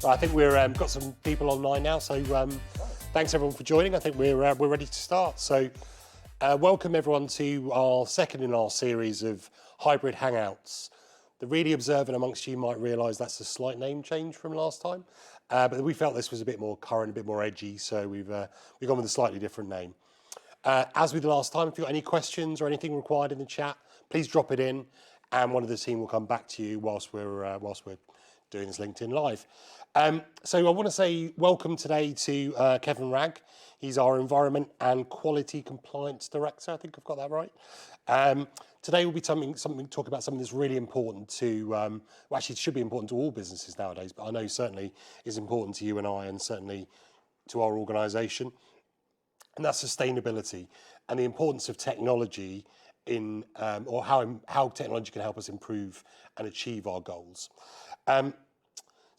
I think we're got some people online now, so thanks everyone for joining. I think we're ready to start. So welcome everyone to our second in our series of hybrid Hangouts. The really observant amongst you might realise that's a slight name change from last time, but we felt this was a bit more current, a bit more edgy, so we've gone with a slightly different name. As with the last time, if you've got any questions or anything required in the chat, please drop it in, and one of the team will come back to you whilst we're doing this LinkedIn Live. So I want to say welcome today to Kevin Wragg. He's our Environment and Quality Compliance Director. I think I've got that right. Today will be talking about something that's really important to, well, actually it should be important to all businesses nowadays, but I know certainly is important to you and I, and certainly to our organisation, and that's sustainability and the importance of technology in, or how technology can help us improve and achieve our goals.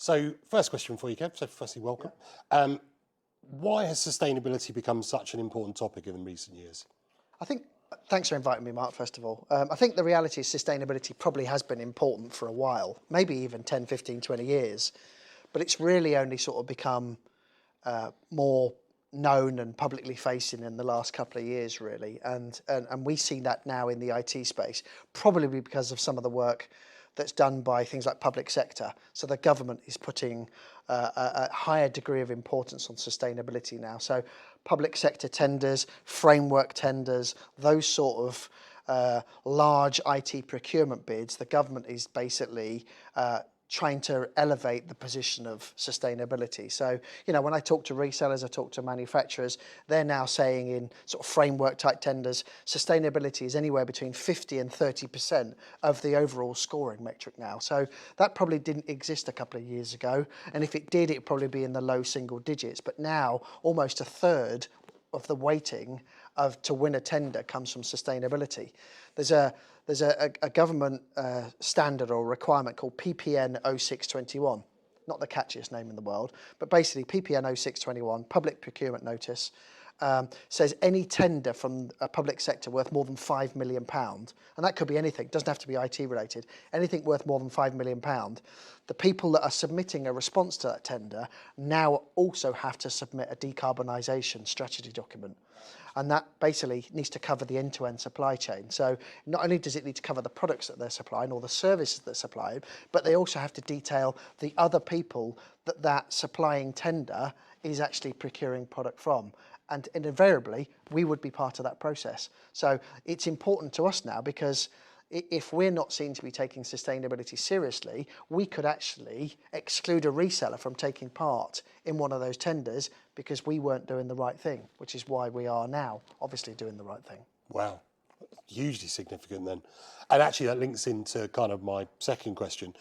So first question for you, Kev. So firstly, welcome. Yeah. Why has sustainability become such an important topic in recent years? Thanks for inviting me, Mark, first of all. I think the reality is sustainability probably has been important for a while, maybe even 10, 15, 20 years, but it's really only sort of become more known and publicly facing in the last couple of years, really. And we see that now in the IT space, probably because of some of the work that's done by things like public sector. So the government is putting a higher degree of importance on sustainability now. So public sector tenders, framework tenders, those sort of large IT procurement bids, the government is basically trying to elevate the position of sustainability. So, you know, when I talk to resellers, I talk to manufacturers, they're now saying in sort of framework type tenders, sustainability is anywhere between 50 and 30% of the overall scoring metric now. So that probably didn't exist a couple of years ago. And if it did, it'd probably be in the low single digits. But now almost a third of the weighting to win a tender comes from sustainability. There's a government standard or requirement called PPN 0621, not the catchiest name in the world, but basically PPN 0621, Public Procurement Notice, says any tender from a public sector worth more than £5 million, and that could be anything, doesn't have to be IT related, anything worth more than £5 million, the people that are submitting a response to that tender now also have to submit a decarbonisation strategy document. And that basically needs to cover the end-to-end supply chain. So not only does it need to cover the products that they're supplying or the services they're supplying, but they also have to detail the other people that supplying tender is actually procuring product from. And invariably, we would be part of that process. So it's important to us now because if we're not seen to be taking sustainability seriously, we could actually exclude a reseller from taking part in one of those tenders because we weren't doing the right thing, which is why we are now obviously doing the right thing. Wow, hugely significant then. And actually that links into kind of my second question.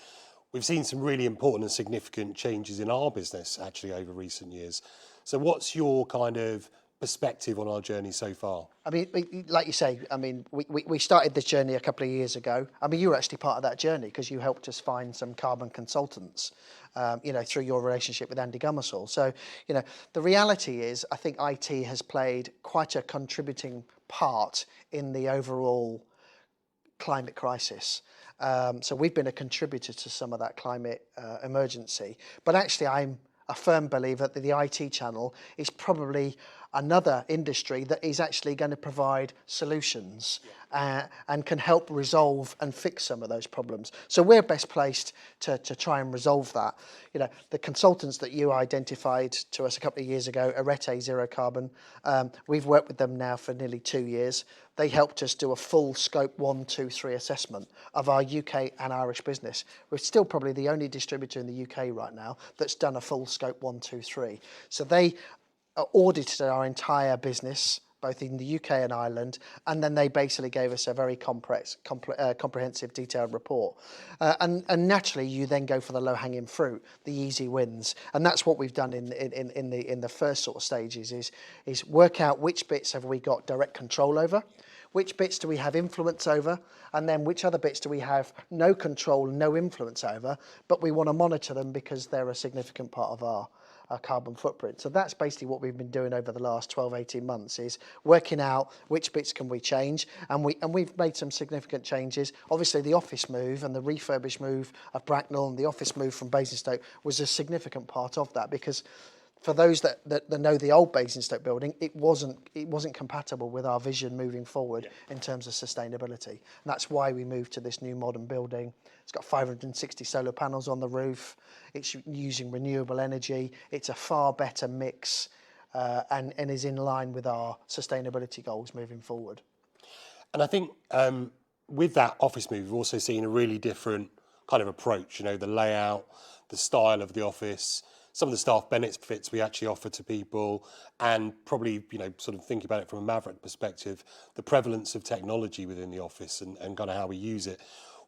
We've seen some really important and significant changes in our business actually over recent years. So what's your kind of perspective on our journey so far? I mean, like you say, I mean, we started this journey a couple of years ago. I mean, you were actually part of that journey because you helped us find some carbon consultants, you know, through your relationship with Andy Gummersall. So, you know, the reality is I think IT has played quite a contributing part in the overall climate crisis. So we've been a contributor to some of that climate emergency. But actually, I'm a firm believer that the IT channel is probably another industry that is actually going to provide solutions and can help resolve and fix some of those problems. So we're best placed to try and resolve that. You know, the consultants that you identified to us a couple of years ago, Arete Zero Carbon, we've worked with them now for nearly 2 years. They helped us do a full scope 1, 2, 3 assessment of our UK and Irish business. We're still probably the only distributor in the UK right now that's done a full scope 1, 2, 3. So they audited our entire business, both in the UK and Ireland, and then they basically gave us a very comprehensive, detailed report. And naturally, you then go for the low-hanging fruit, the easy wins, and that's what we've done in the first sort of stages. Is work out which bits have we got direct control over, which bits do we have influence over, and then which other bits do we have no control, no influence over, but we want to monitor them because they're a significant part of our carbon footprint. So that's basically what we've been doing over the last 12, 18 months, is working out which bits can we change. And we've made some significant changes. Obviously, the office move and the refurbished move of Bracknell and the office move from Basingstoke was a significant part of that, because for those that know the old Basingstoke building, it wasn't compatible with our vision moving forward in terms of sustainability. And that's why we moved to this new modern building. It's got 560 solar panels on the roof. It's using renewable energy. It's a far better mix and is in line with our sustainability goals moving forward. And I think with that office move, we've also seen a really different kind of approach, the layout, the style of the office, some of the staff benefits we actually offer to people, and probably, sort of thinking about it from a Maverick perspective, the prevalence of technology within the office and kind of how we use it.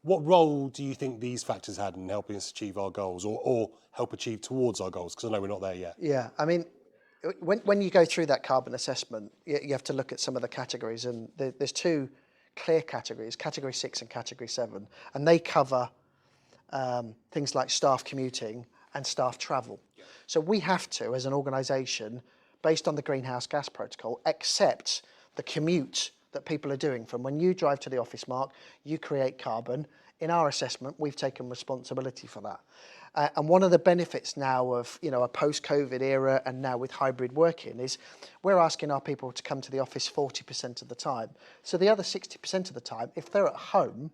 What role do you think these factors had in helping us achieve our goals or help achieve towards our goals? Because I know we're not there yet. Yeah, I mean, when you go through that carbon assessment, you have to look at some of the categories, and there's two clear categories, Category 6 and Category 7, and they cover things like staff commuting and staff travel. So we have to, as an organisation, based on the greenhouse gas protocol, accept the commute that people are doing. From when you drive to the office, Mark, you create carbon. In our assessment, we've taken responsibility for that. And one of the benefits now of a post-COVID era and now with hybrid working is we're asking our people to come to the office 40% of the time. So the other 60% of the time, if they're at home,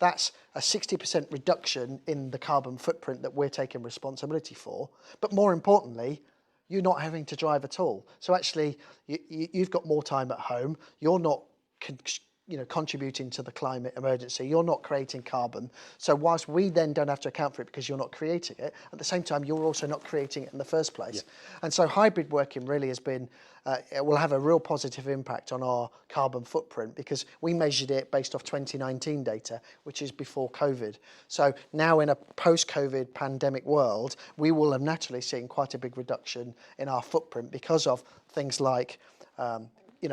that's a 60% reduction in the carbon footprint that we're taking responsibility for. But more importantly, you're not having to drive at all. So actually, you've got more time at home. You're not contributing to the climate emergency. You're not creating carbon. So whilst we then don't have to account for it because you're not creating it, at the same time, you're also not creating it in the first place. Yeah. And so hybrid working really has been, it will have a real positive impact on our carbon footprint, because we measured it based off 2019 data, which is before COVID. So now in a post-COVID pandemic world, we will have naturally seen quite a big reduction in our footprint because of things like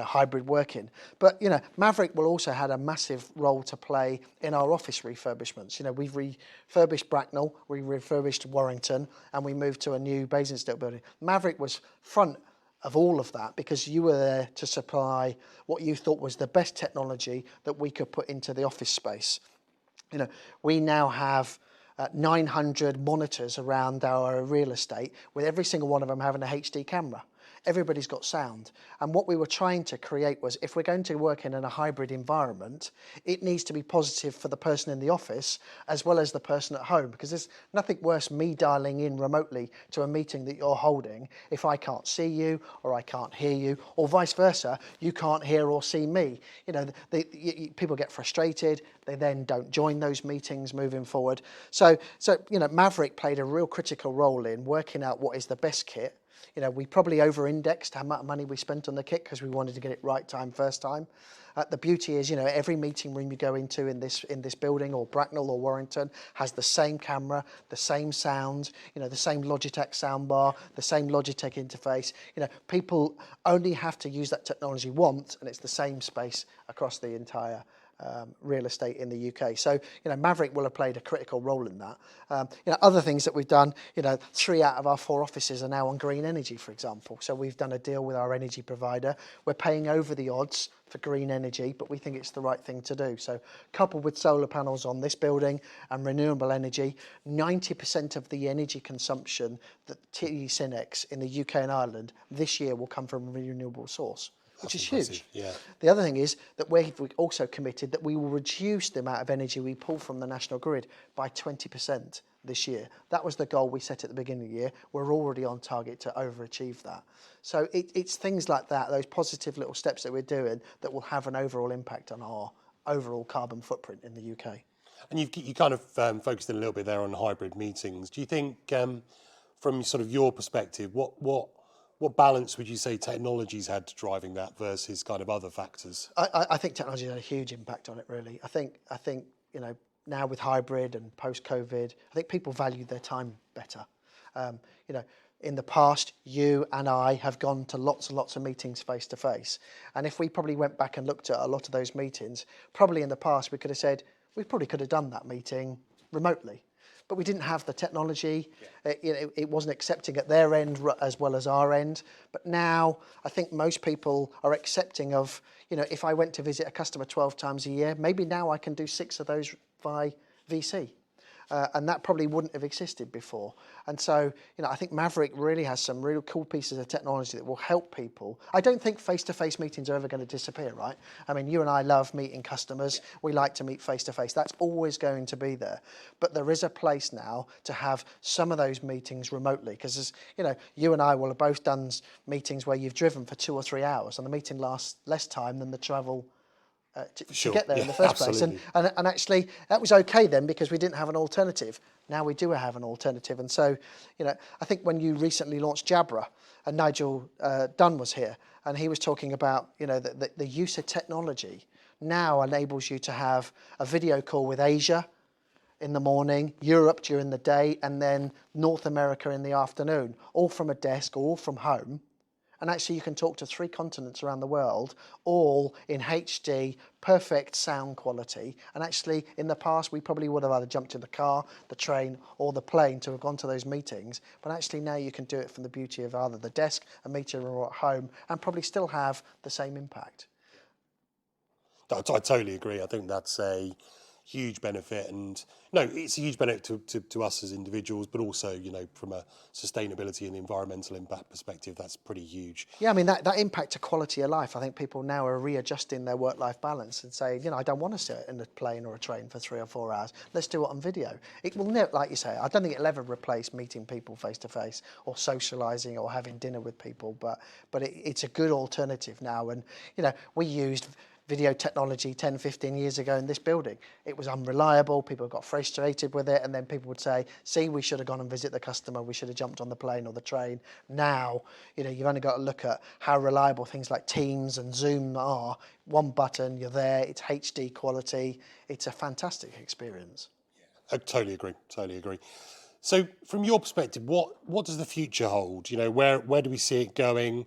hybrid working. But, Maverick will also had a massive role to play in our office refurbishments. We've refurbished Bracknell, we refurbished Warrington, and we moved to a new Basingstoke building. Maverick was front of all of that because you were there to supply what you thought was the best technology that we could put into the office space. We now have 900 monitors around our real estate, with every single one of them having a HD camera. Everybody's got sound. And what we were trying to create was, if we're going to work in a hybrid environment, it needs to be positive for the person in the office as well as the person at home, because there's nothing worse me dialing in remotely to a meeting that you're holding if I can't see you or I can't hear you, or vice versa, you can't hear or see me. People get frustrated. They then don't join those meetings moving forward. So Maverick played a real critical role in working out what is the best kit. We probably over-indexed how much money we spent on the kit because we wanted to get it right first time. The beauty is, every meeting room you go into in this building, or Bracknell or Warrington, has the same camera, the same sound, the same Logitech soundbar, the same Logitech interface. People only have to use that technology once, and it's the same space across the entire real estate in the UK. So, Maverick will have played a critical role in that. Other things that we've done, 3 out of our 4 offices are now on green energy, for example. So we've done a deal with our energy provider. We're paying over the odds for green energy, but we think it's the right thing to do. So coupled with solar panels on this building and renewable energy, 90% of the energy consumption that TD SYNNEX in the UK and Ireland this year will come from a renewable source, which is huge. Yeah. The other thing is that we've also committed that we will reduce the amount of energy we pull from the national grid by 20% this year. That was the goal we set at the beginning of the year. We're already on target to overachieve that. So it's things like that, those positive little steps that we're doing, that will have an overall impact on our overall carbon footprint in the UK. And you kind of focused in a little bit there on hybrid meetings. Do you think, from sort of your perspective, what balance would you say technology's had to driving that versus kind of other factors? I think technology had a huge impact on it, really. I think now with hybrid and post-COVID, I think people value their time better. In the past, you and I have gone to lots and lots of meetings face to face. And if we probably went back and looked at a lot of those meetings, probably in the past we could have said, we probably could have done that meeting remotely. but we didn't have the technology. It wasn't accepting at their end as well as our end. But now I think most people are accepting of, if I went to visit a customer 12 times a year, maybe now I can do 6 of those by VC. And that probably wouldn't have existed before. And so, I think Maverick really has some really cool pieces of technology that will help people. I don't think face-to-face meetings are ever going to disappear, right? I mean, you and I love meeting customers. Yeah. We like to meet face-to-face. That's always going to be there. But there is a place now to have some of those meetings remotely. Because, you and I will have both done meetings where you've driven for 2 or 3 hours and the meeting lasts less time than the travel to get there in the first place. And actually, that was okay then because we didn't have an alternative. Now we do have an alternative. And so, I think when you recently launched Jabra, and Nigel Dunn was here, and he was talking about, the use of technology now enables you to have a video call with Asia in the morning, Europe during the day, and then North America in the afternoon, all from a desk, all from home. And actually you can talk to 3 continents around the world, all in HD, perfect sound quality. And actually, in the past, we probably would have either jumped in the car, the train, or the plane to have gone to those meetings. But actually now you can do it from the beauty of either the desk, a meeting room, or at home, and probably still have the same impact. I totally agree. I think that's a huge benefit, and it's a huge benefit to us as individuals, but also from a sustainability and environmental impact perspective, that's pretty huge. Yeah, I mean that impact to quality of life. I think people now are readjusting their work-life balance and saying, I don't want to sit in a plane or a train for 3 or 4 hours. Let's do it on video. It will never, like you say, I don't think it'll ever replace meeting people face to face or socialising or having dinner with people, but it's a good alternative now. And we used video technology 10, 15 years ago in this building. It was unreliable, people got frustrated with it, and then people would say, see, we should have gone and visit the customer, we should have jumped on the plane or the train. Now, you've only got to look at how reliable things like Teams and Zoom are. One button, you're there, it's HD quality, it's a fantastic experience. Yeah, I totally agree. So from your perspective, what does the future hold? Where do we see it going,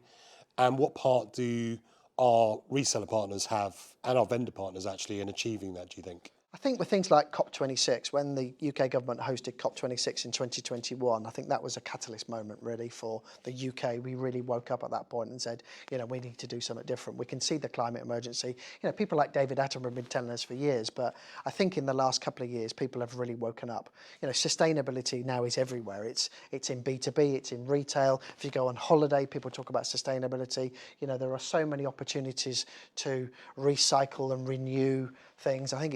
and what part do our reseller partners have, and our vendor partners actually, in achieving that, do you think? I think with things like COP26, when the UK government hosted COP26 in 2021, I think that was a catalyst moment really for the UK. We really woke up at that point and said, we need to do something different. We can see the climate emergency. People like David Attenborough have been telling us for years, but I think in the last couple of years, people have really woken up. Sustainability now is everywhere. It's in B2B, it's in retail. If you go on holiday, people talk about sustainability. There are so many opportunities to recycle and renew things. I think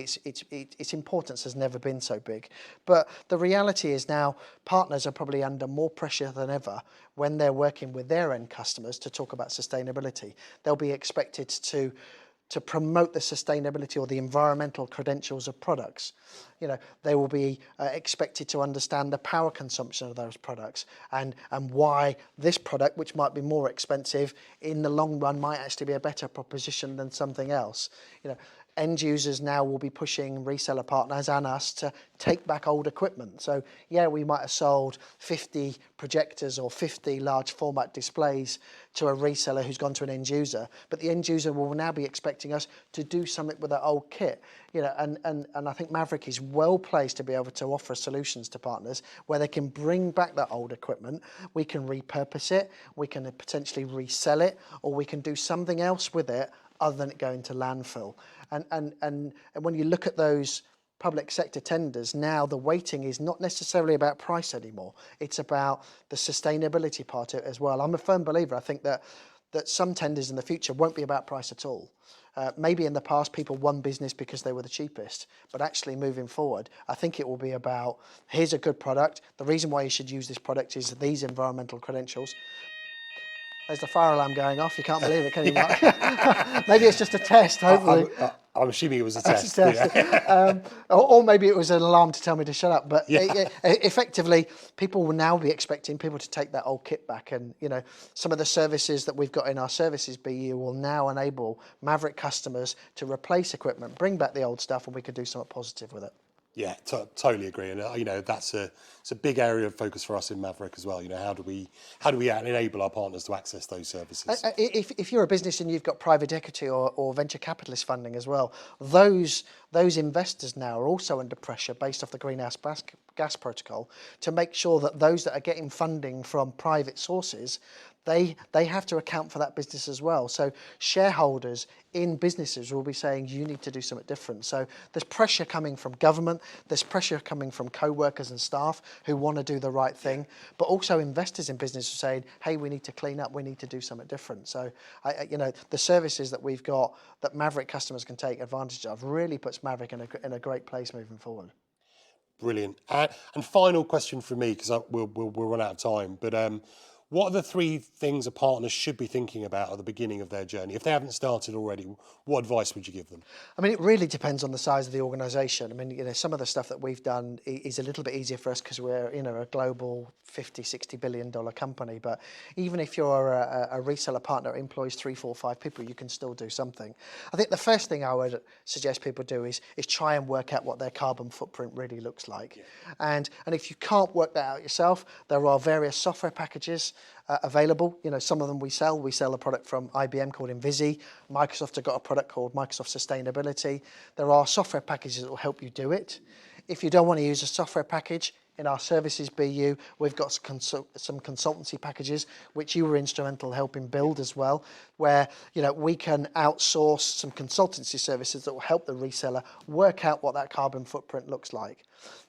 its importance has never been so big. But the reality is now partners are probably under more pressure than ever when they're working with their end customers to talk about sustainability. They'll be expected to promote the sustainability or the environmental credentials of products. They will be expected to understand the power consumption of those products and why this product, which might be more expensive, in the long run might actually be a better proposition than something else. End users now will be pushing reseller partners and us to take back old equipment. So yeah, we might have sold 50 projectors or 50 large format displays to a reseller who's gone to an end user, but the end user will now be expecting us to do something with that old kit. And I think Maverick is well placed to be able to offer solutions to partners where they can bring back that old equipment, we can repurpose it, we can potentially resell it, or we can do something else with it other than it going to landfill. And when you look at those public sector tenders, now the weighting is not necessarily about price anymore. It's about the sustainability part of it as well. I'm a firm believer. I think that some tenders in the future won't be about price at all. Maybe in the past people won business because they were the cheapest, but actually moving forward, I think it will be about, here's a good product. The reason why you should use this product is these environmental credentials. There's the fire alarm going off. You can't believe it, can you, Mark? Maybe it's just a test, hopefully. I'm assuming it was a test. Or maybe it was an alarm to tell me to shut up. But effectively, people will now be expecting people to take that old kit back. And, some of the services that we've got in our services BU will now enable Maverick customers to replace equipment, bring back the old stuff, and we can do something positive with it. Yeah, totally agree, and that's it's a big area of focus for us in Maverick as well. How do we enable our partners to access those services? If you're a business and you've got private equity or venture capitalist funding as well, those those investors now are also under pressure based off the greenhouse gas protocol to make sure that those that are getting funding from private sources, they have to account for that business as well. So shareholders in businesses will be saying, you need to do something different. So there's pressure coming from government, there's pressure coming from co-workers and staff who want to do the right thing, but also investors in business are saying, hey, we need to clean up, we need to do something different. So, the services that we've got that Maverick customers can take advantage of really puts Maverick in a great place moving forward. Brilliant. And final question for me, because we'll run out of time, but what are the 3 things a partner should be thinking about at the beginning of their journey? If they haven't started already, what advice would you give them? I mean, it really depends on the size of the organisation. I mean, some of the stuff that we've done is a little bit easier for us because we're, a global $50-60 billion company. But even if you're a reseller partner that employs 3, 4, 5 people, you can still do something. I think the first thing I would suggest people do is try and work out what their carbon footprint really looks like. Yeah. And if you can't work that out yourself, there are various software packages available. Some of them we sell. We sell a product from IBM called Invisi. Microsoft have got a product called Microsoft Sustainability. There are software packages that will help you do it. If you don't want to use a software package, in our services BU, we've got some consultancy packages, which you were instrumental helping build as well, where we can outsource some consultancy services that will help the reseller work out what that carbon footprint looks like.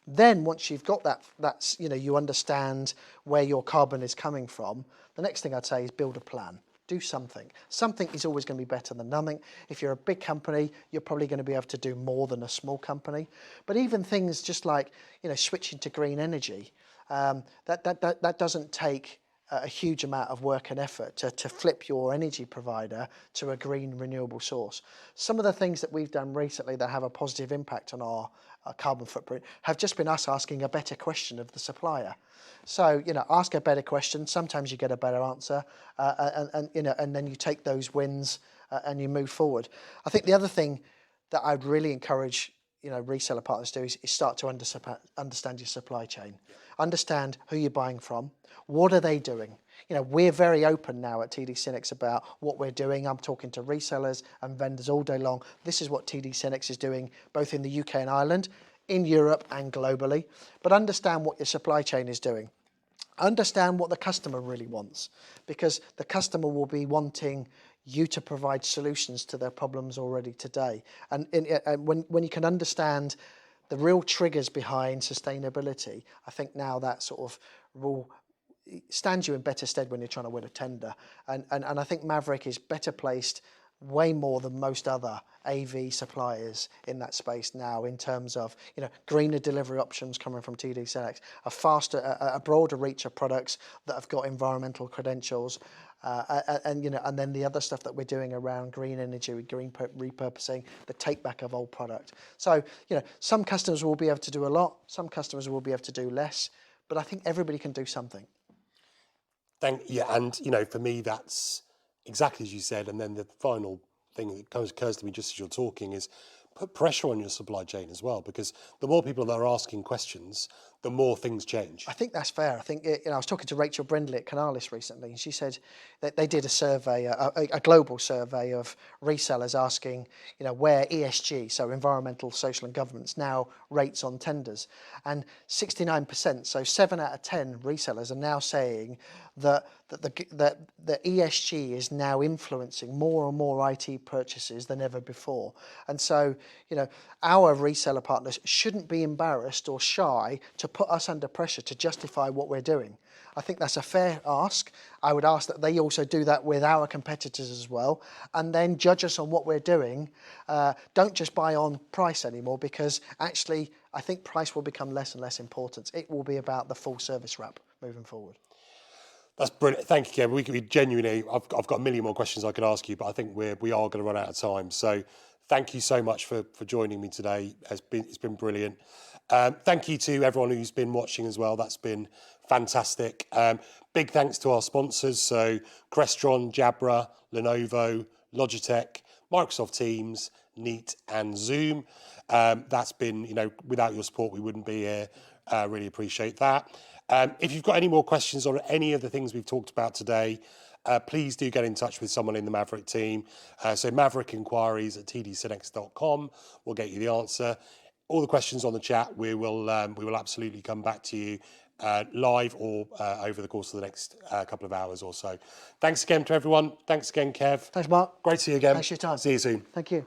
Then once you've got that's you understand where your carbon is coming from, the next thing I'd say is build a plan. Do something. Something is always going to be better than nothing. If you're a big company, you're probably going to be able to do more than a small company. But even things just like switching to green energy, that doesn't take a huge amount of work and effort to flip your energy provider to a green renewable source. Some of the things that we've done recently that have a positive impact on our carbon footprint have just been us asking a better question of the supplier. So, ask a better question. Sometimes you get a better answer, and then you take those wins and you move forward. I think the other thing that I'd really encourage reseller partners to do is start to understand your supply chain. Understand who you're buying from. What are they doing? We're very open now at TD SYNNEX about what we're doing. I'm talking to resellers and vendors all day long. This is what TD SYNNEX is doing, both in the UK and Ireland, in Europe and globally. But understand what your supply chain is doing. Understand what the customer really wants, because the customer will be wanting you to provide solutions to their problems already today. And when you can understand the real triggers behind sustainability, I think now that sort of will stand you in better stead when you're trying to win a tender. And I think Maverick is better placed way more than most other AV suppliers in that space now, in terms of greener delivery options coming from TD SYNNEX, a broader reach of products that have got environmental credentials, and then the other stuff that we're doing around green energy, green repurposing, the take back of old product. So some customers will be able to do a lot, some customers will be able to do less, but I think everybody can do something. And for me, that's exactly as you said. And then the final thing that occurs to me just as you're talking is put pressure on your supply chain as well, because the more people that are asking questions, the more things change. I think that's fair. I think I was talking to Rachel Brindley at Canalis recently, and she said that they did a survey, a global survey of resellers asking, where ESG, so environmental, social, and governance, now rates on tenders, and 69%, so 7 out of 10 resellers are now saying that the ESG is now influencing more and more IT purchases than ever before. And so, our reseller partners shouldn't be embarrassed or shy to put us under pressure to justify what we're doing. I think that's a fair ask. I would ask that they also do that with our competitors as well, and then judge us on what we're doing. Don't just buy on price anymore, because actually I think price will become less and less important. It will be about the full service wrap moving forward. That's brilliant. Thank you, Kevin. We could be genuinely, I've got a million more questions I could ask you, but I think we are going to run out of time. So thank you so much for joining me today. It's been brilliant. Thank you to everyone who's been watching as well. That's been fantastic. Big thanks to our sponsors. So Crestron, Jabra, Lenovo, Logitech, Microsoft Teams, Neat and Zoom. That's been, without your support, we wouldn't be here. Really appreciate that. If you've got any more questions on any of the things we've talked about today, please do get in touch with someone in the Maverick team. So Maverick inquiries at tdsynnex.com will get you the answer. All the questions on the chat, we will absolutely come back to you live or over the course of the next couple of hours or so. Thanks again to everyone. Thanks again, Kev. Thanks, Mark. Great to see you again. Thanks for your time. See you soon. Thank you.